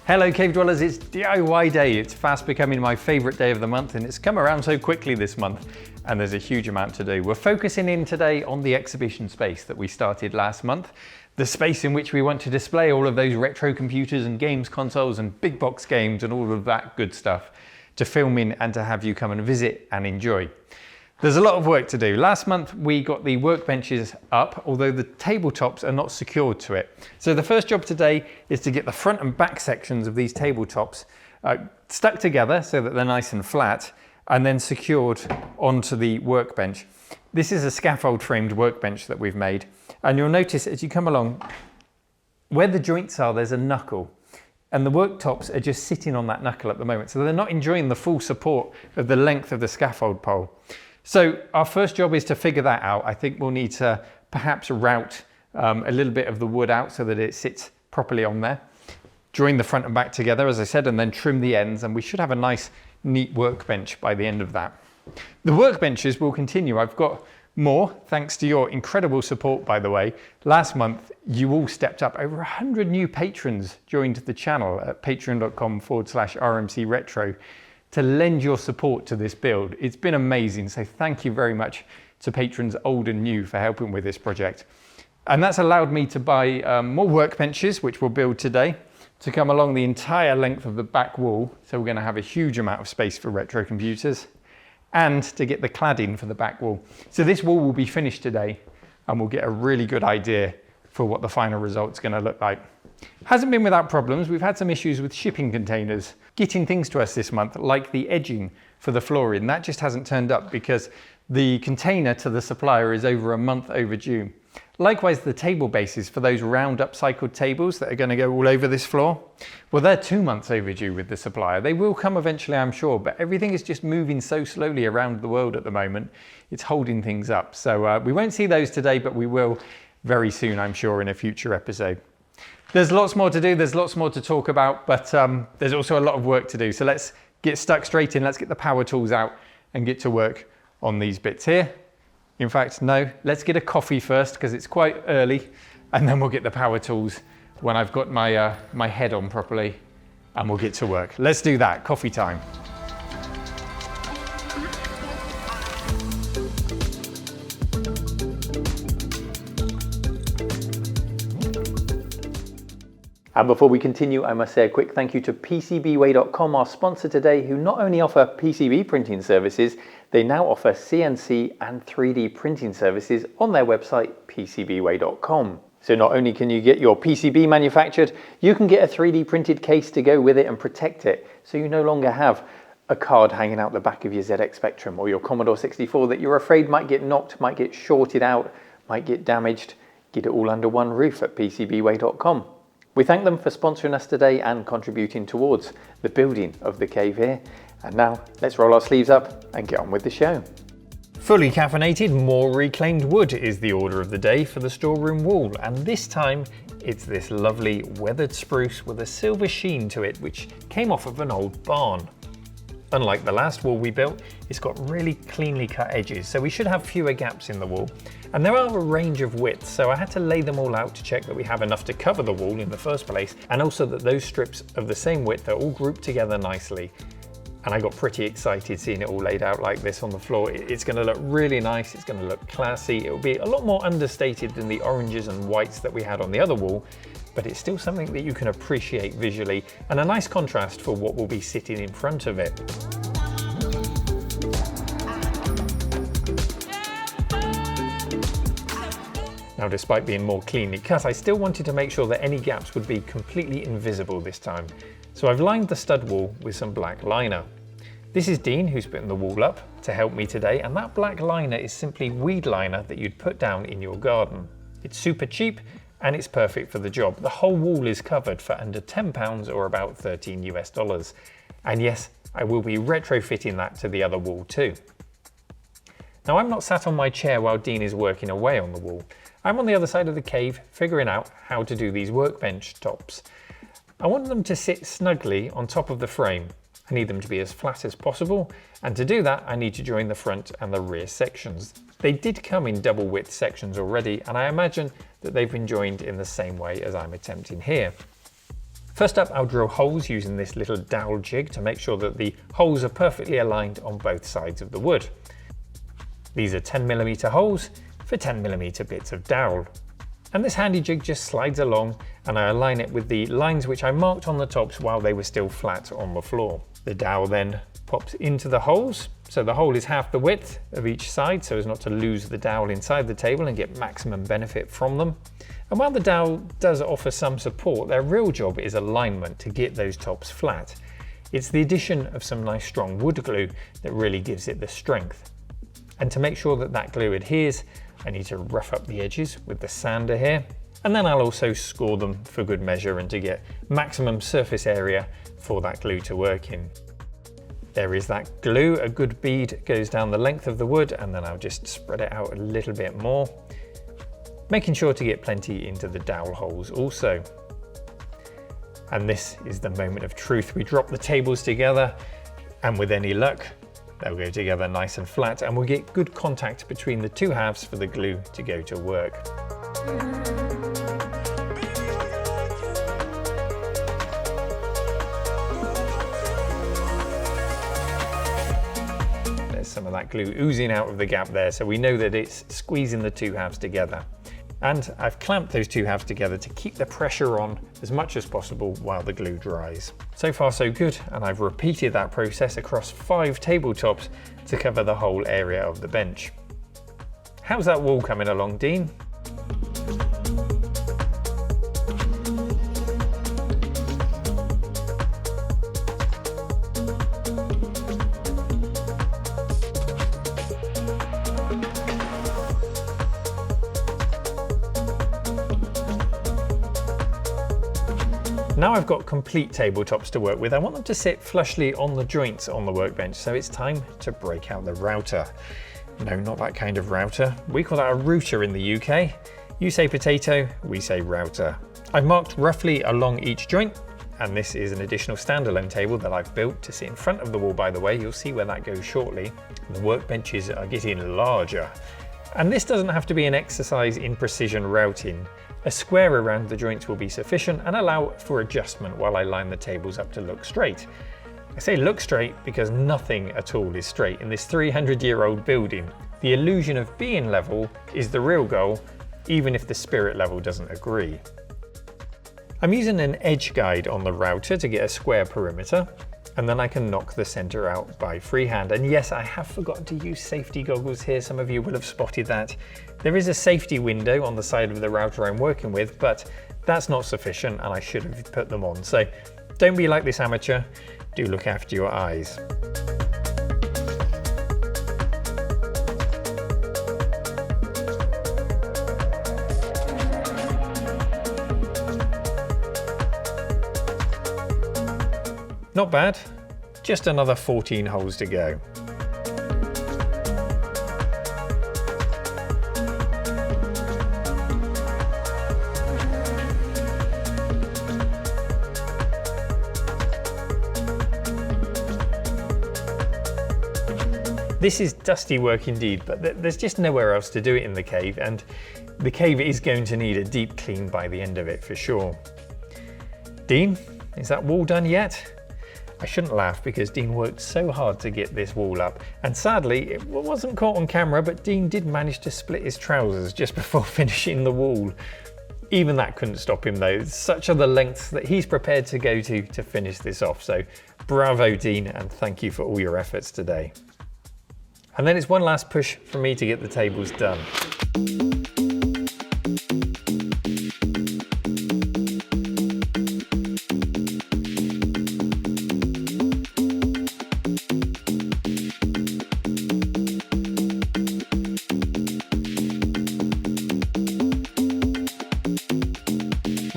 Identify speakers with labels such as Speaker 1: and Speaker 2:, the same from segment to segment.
Speaker 1: Hello Cave Dwellers, it's DIY day. It's fast becoming my favourite day of the month and it's come around so quickly this month and there's a huge amount to do. We're focusing in today on the exhibition space that we started last month, the space in which we want to display all of those retro computers and games consoles and big box games and all of that good stuff to film in and to have you come and visit and enjoy. There's a lot of work to do. Last month we got the workbenches up, although the tabletops are not secured to it. So the first job today is to get the front and back sections of these tabletops stuck together so that they're nice and flat and then secured onto the workbench. This is a scaffold framed workbench that we've made, and you'll notice as you come along, where the joints are, there's a knuckle. And the worktops are just sitting on that knuckle at the moment, so they're not enjoying the full support of the length of the scaffold pole. So our first job is to figure that out. I think we'll need to perhaps route a little bit of the wood out so that it sits properly on there. Join the front and back together, as I said, and then trim the ends, and we should have a nice, neat workbench by the end of that. The workbenches will continue. I've got more, thanks to your incredible support, by the way. Last month, you all stepped up. Over 100 new patrons joined the channel at patreon.com/RMCretro. to lend your support to this build. It's been amazing, so thank you very much to patrons old and new for helping with this project. And that's allowed me to buy more workbenches, which we'll build today, to come along the entire length of the back wall, so we're going to have a huge amount of space for retro computers, and to get the cladding for the back wall. So this wall will be finished today, and we'll get a really good idea for what the final result's going to look like. Hasn't been without problems. We've had some issues with shipping containers getting things to us this month, like the edging for the flooring. That just hasn't turned up because the container to the supplier is over a month overdue. Likewise, the table bases for those round upcycled tables that are going to go all over this floor, well, they're 2 months overdue with the supplier. They will come eventually, I'm sure, but everything is just moving so slowly around the world at the moment. It's holding things up. So we won't see those today, but we will very soon, I'm sure, in a future episode. There's lots more to do, there's lots more to talk about, but there's also a lot of work to do. So let's get stuck straight in, let's get the power tools out and get to work on these bits here. In fact, no, let's get a coffee first because it's quite early, and then we'll get the power tools when I've got my, my head on properly, and we'll get to work. Let's do that, coffee time. And before we continue, I must say a quick thank you to PCBWay.com, our sponsor today, who not only offer PCB printing services, they now offer CNC and 3D printing services on their website, PCBWay.com. So not only can you get your PCB manufactured, you can get a 3D printed case to go with it and protect it, so you no longer have a card hanging out the back of your ZX Spectrum or your Commodore 64 that you're afraid might get knocked, might get shorted out, might get damaged. Get it all under one roof at PCBWay.com. We thank them for sponsoring us today and contributing towards the building of the cave here. And now let's roll our sleeves up and get on with the show. Fully caffeinated, more reclaimed wood is the order of the day for the storeroom wall. And this time it's this lovely weathered spruce with a silver sheen to it, which came off of an old barn. Unlike the last wall we built, it's got really cleanly cut edges, so we should have fewer gaps in the wall. And there are a range of widths, so I had to lay them all out to check that we have enough to cover the wall in the first place, and also that those strips of the same width are all grouped together nicely. And I got pretty excited seeing it all laid out like this on the floor. It's going to look really nice, it's going to look classy, it will be a lot more understated than the oranges and whites that we had on the other wall, but it's still something that you can appreciate visually, and a nice contrast for what will be sitting in front of it. Now, despite being more cleanly cut, I still wanted to make sure that any gaps would be completely invisible this time. So I've lined the stud wall with some black liner. This is Dean, who's putting the wall up to help me today, and that black liner is simply weed liner that you'd put down in your garden. It's super cheap and it's perfect for the job. The whole wall is covered for under £10 or about $13 US. And yes, I will be retrofitting that to the other wall too. Now, I'm not sat on my chair while Dean is working away on the wall. I'm on the other side of the cave figuring out how to do these workbench tops. I want them to sit snugly on top of the frame. I need them to be as flat as possible, and to do that I need to join the front and the rear sections. They did come in double width sections already, and I imagine that they've been joined in the same way as I'm attempting here. First up, I'll drill holes using this little dowel jig to make sure that the holes are perfectly aligned on both sides of the wood. These are 10mm holes for 10mm bits of dowel. And this handy jig just slides along and I align it with the lines which I marked on the tops while they were still flat on the floor. The dowel then pops into the holes, so the hole is half the width of each side so as not to lose the dowel inside the table and get maximum benefit from them. And while the dowel does offer some support, their real job is alignment to get those tops flat. It's the addition of some nice strong wood glue that really gives it the strength. And to make sure that that glue adheres, I need to rough up the edges with the sander here, and then I'll also score them for good measure and to get maximum surface area for that glue to work in. There is that glue, a good bead goes down the length of the wood, and then I'll just spread it out a little bit more, making sure to get plenty into the dowel holes also. And this is the moment of truth. We drop the tables together, and with any luck, they'll go together nice and flat, and we'll get good contact between the two halves for the glue to go to work. There's some of that glue oozing out of the gap there, so we know that it's squeezing the two halves together. And I've clamped those two halves together to keep the pressure on as much as possible while the glue dries. So far so good, and I've repeated that process across 5 tabletops to cover the whole area of the bench. How's that wall coming along, Dean? Now I've got complete tabletops to work with, I want them to sit flushly on the joints on the workbench, so it's time to break out the router. No, not that kind of router. We call that a router in the UK. You say potato, we say router. I've marked roughly along each joint, and this is an additional standalone table that I've built to sit in front of the wall, by the way. You'll see where that goes shortly. The workbenches are getting larger. And this doesn't have to be an exercise in precision routing. A square around the joints will be sufficient and allow for adjustment while I line the tables up to look straight. I say look straight because nothing at all is straight in this 300-year-old building. The illusion of being level is the real goal, even if the spirit level doesn't agree. I'm using an edge guide on the router to get a square perimeter, and then I can knock the center out by freehand. And yes, I have forgotten to use safety goggles here. Some of you will have spotted that. There is a safety window on the side of the router I'm working with, but that's not sufficient and I should have put them on. So don't be like this amateur, do look after your eyes. Not bad, just another 14 holes to go. This is dusty work indeed, but there's just nowhere else to do it in the cave, and the cave is going to need a deep clean by the end of it for sure. Dean, is that wall done yet? I shouldn't laugh because Dean worked so hard to get this wall up, and sadly it wasn't caught on camera, but Dean did manage to split his trousers just before finishing the wall. Even that couldn't stop him though. Such are the lengths that he's prepared to go to finish this off, so bravo Dean, and thank you for all your efforts today. And then it's one last push for me to get the tables done.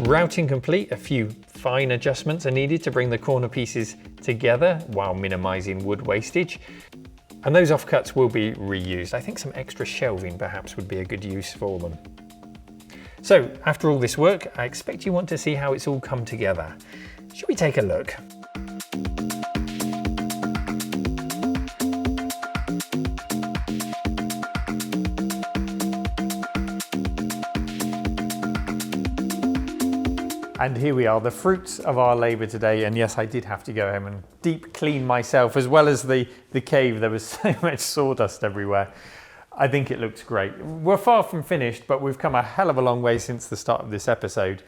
Speaker 1: Routing complete, a few fine adjustments are needed to bring the corner pieces together while minimizing wood wastage. And those offcuts will be reused. I think some extra shelving perhaps would be a good use for them. So after all this work, I expect you want to see how it's all come together. Should we take a look? And here we are, the fruits of our labour today. And yes, I did have to go home and deep clean myself, as well as the cave. There was so much sawdust everywhere. I think it looks great. We're far from finished, but we've come a hell of a long way since the start of this episode.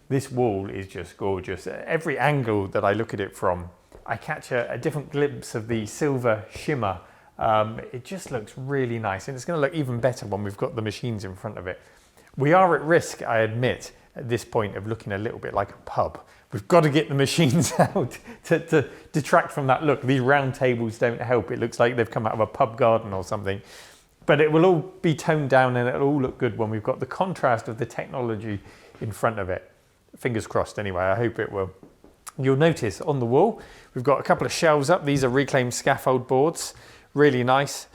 Speaker 1: This wall is just gorgeous. Every angle that I look at it from, I catch a different glimpse of the silver shimmer. It just looks really nice, and it's going to look even better when we've got the machines in front of it. We are at risk, I admit, at this point of looking a little bit like a pub. We've got to get the machines out to detract from that look. These round tables don't help. It looks like they've come out of a pub garden or something. But it will all be toned down and it'll all look good when we've got the contrast of the technology in front of it. Fingers crossed anyway, I hope it will. You'll notice on the wall, we've got a couple of shelves up. These are reclaimed scaffold boards, really nice.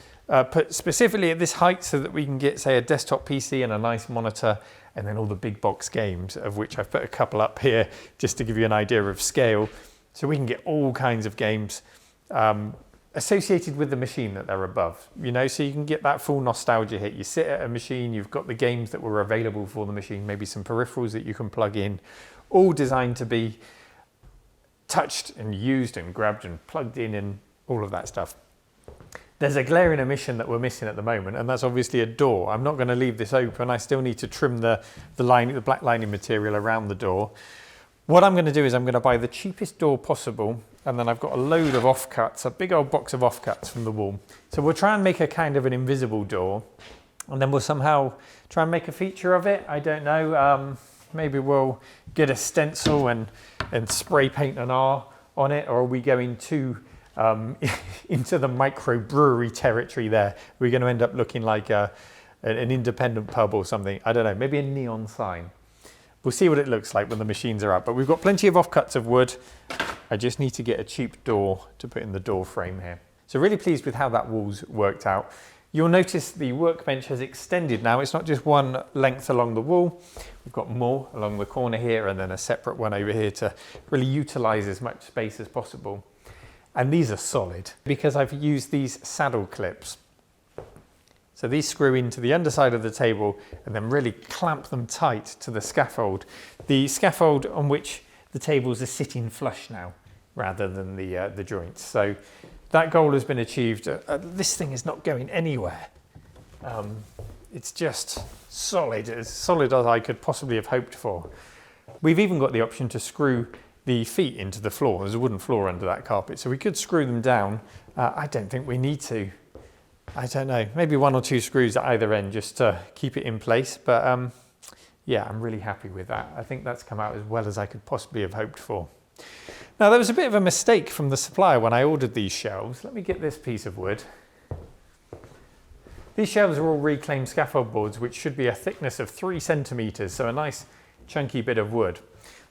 Speaker 1: Put specifically at this height so that we can get, say, a desktop PC and a nice monitor, and then all the big box games, of which I've put a couple up here just to give you an idea of scale. So we can get all kinds of games associated with the machine that they're above, you know, so you can get that full nostalgia hit. You sit at a machine, you've got the games that were available for the machine, maybe some peripherals that you can plug in, all designed to be touched and used and grabbed and plugged in and all of that stuff. There's a glaring omission that we're missing at the moment, and that's obviously a door. I'm not going to leave this open. I still need to trim the black lining material around the door. What I'm going to do is I'm going to buy the cheapest door possible, and then I've got a load of offcuts, a big old box of offcuts from the wall. So we'll try and make a kind of an invisible door, and then we'll somehow try and make a feature of it. I don't know. Maybe we'll get a stencil and spray paint an R on it, or are we going to into the microbrewery territory there? We're going to end up looking like an independent pub or something. I don't know, maybe a neon sign. We'll see what it looks like when the machines are out, but we've got plenty of offcuts of wood. I just need to get a cheap door to put in the door frame here. So really pleased with how that wall's worked out. You'll notice the workbench has extended now. It's not just one length along the wall. We've got more along the corner here and then a separate one over here to really utilize as much space as possible. And these are solid because I've used these saddle clips. So these screw into the underside of the table and then really clamp them tight to the scaffold. The scaffold on which the tables are sitting flush now rather than the joints. So that goal has been achieved. This thing is not going anywhere. It's just solid, as solid as I could possibly have hoped for. We've even got the option to screw the feet into the floor. There's a wooden floor under that carpet, so we could screw them down. I don't think we need to. I don't know, maybe one or two screws at either end just to keep it in place. But yeah, I'm really happy with that. I think that's come out as well as I could possibly have hoped for. Now, there was a bit of a mistake from the supplier when I ordered these shelves. Let me get this piece of wood. These shelves are all reclaimed scaffold boards, which should be a thickness of 3 centimeters, so a nice chunky bit of wood.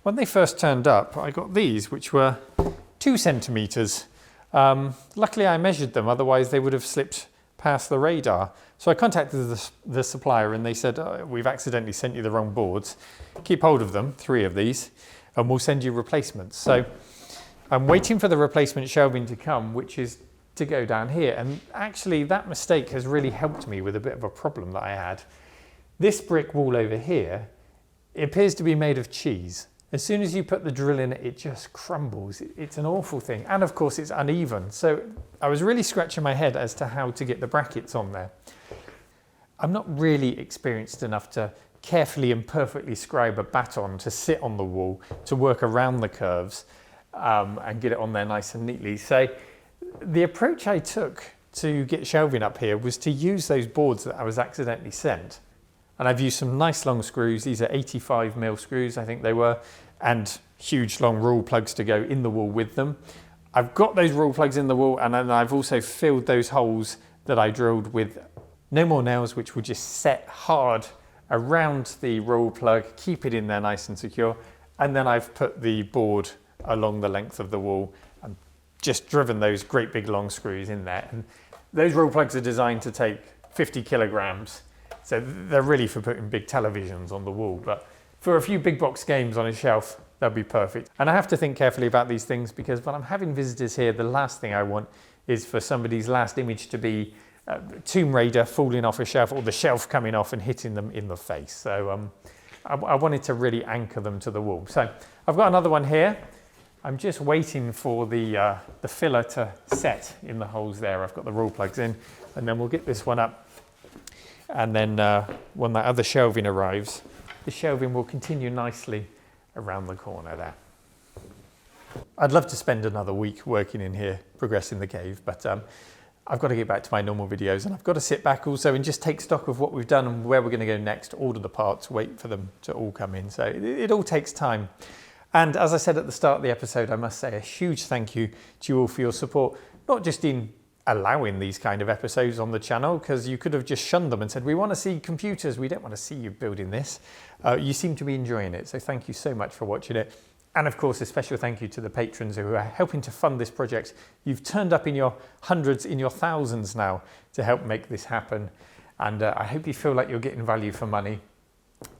Speaker 1: When they first turned up, I got these, which were 2 centimeters. Luckily, I measured them, otherwise they would have slipped past the radar. So I contacted the supplier and they said, oh, we've accidentally sent you the wrong boards. Keep hold of them, 3 of these, and we'll send you replacements. So I'm waiting for the replacement shelving to come, which is to go down here. And actually that mistake has really helped me with a bit of a problem that I had. This brick wall over here, it appears to be made of cheese. As soon as you put the drill in it just crumbles. It's an awful thing. And of course it's uneven. So I was really scratching my head as to how to get the brackets on there. I'm not really experienced enough to carefully and perfectly scribe a baton to sit on the wall, to work around the curves and get it on there nice and neatly. So the approach I took to get shelving up here was to use those boards that I was accidentally sent. And I've used some nice long screws. These are 85mm screws, I think they were, and huge long rule plugs to go in the wall with them. I've got those rule plugs in the wall, and then I've also filled those holes that I drilled with no more nails, which will just set hard around the rule plug, keep it in there nice and secure. And then I've put the board along the length of the wall and just driven those great big long screws in there. And those rule plugs are designed to take 50 kilograms. So they're really for putting big televisions on the wall, but for a few big box games on a shelf, that'd be perfect. And I have to think carefully about these things because when I'm having visitors here, the last thing I want is for somebody's last image to be Tomb Raider falling off a shelf or the shelf coming off and hitting them in the face. So I wanted to really anchor them to the wall. So I've got another one here. I'm just waiting for the filler to set in the holes there. I've got the raw plugs in, and then we'll get this one up. And then when that other shelving arrives, the shelving will continue nicely around the corner there. I'd love to spend another week working in here, progressing the cave, but I've got to get back to my normal videos, and I've got to sit back also and just take stock of what we've done and where we're going to go next, order the parts, wait for them to all come in. So it all takes time. And as I said at the start of the episode, I must say a huge thank you to you all for your support, not just in allowing these kind of episodes on the channel, because you could have just shunned them and said, we want to see computers, we don't want to see you building this. You seem to be enjoying it, so thank you so much for watching it. And of course, a special thank you to the patrons who are helping to fund this project. You've turned up in your hundreds, in your thousands now to help make this happen. And I hope you feel like you're getting value for money.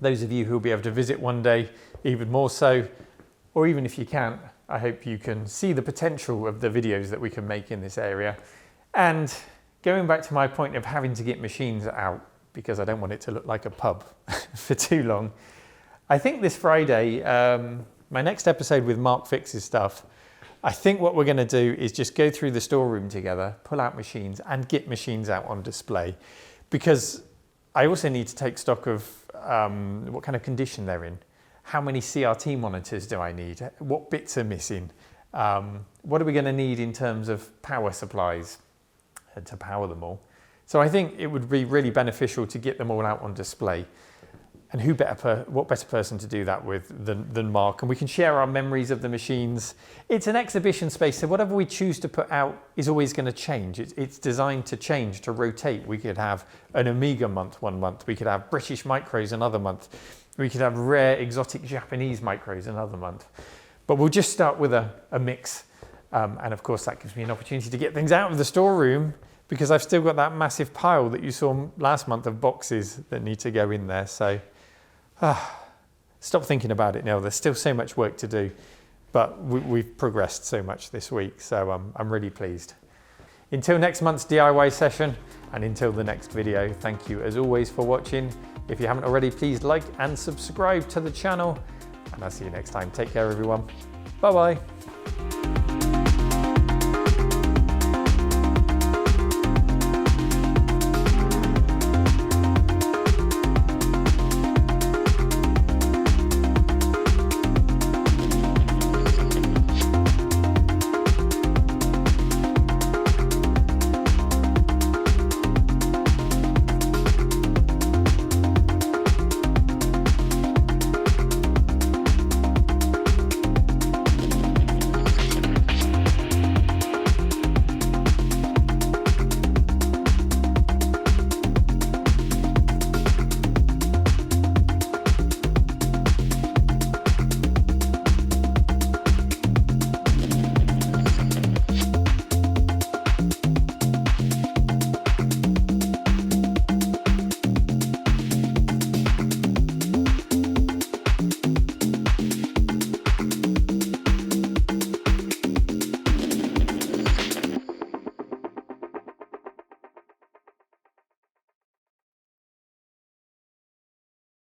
Speaker 1: Those of you who will be able to visit one day, even more so, or even if you can't, I hope you can see the potential of the videos that we can make in this area. And going back to my point of having to get machines out, because I don't want it to look like a pub for too long, I think this Friday, my next episode with Mark Fixes Stuff, I think what we're going to do is just go through the storeroom together, pull out machines and get machines out on display, because I also need to take stock of what kind of condition they're in. How many CRT monitors do I need? What bits are missing? What are we going to need in terms of power supplies to power them all? So I think it would be really beneficial to get them all out on display. And what better person to do that with than Mark? And we can share our memories of the machines. It's an exhibition space, so whatever we choose to put out is always going to change. It's designed to change, to rotate. We could have an Amiga month one month. We could have British micros another month. We could have rare exotic Japanese micros another month. But we'll just start with a mix. And of course, that gives me an opportunity to get things out of the storeroom, because I've still got that massive pile that you saw last month of boxes that need to go in there. So stop thinking about it now. There's still so much work to do, but we've progressed so much this week. So I'm really pleased. Until next month's DIY session, and until the next video, thank you as always for watching. If you haven't already, please like and subscribe to the channel, and I'll see you next time. Take care, everyone. Bye-bye.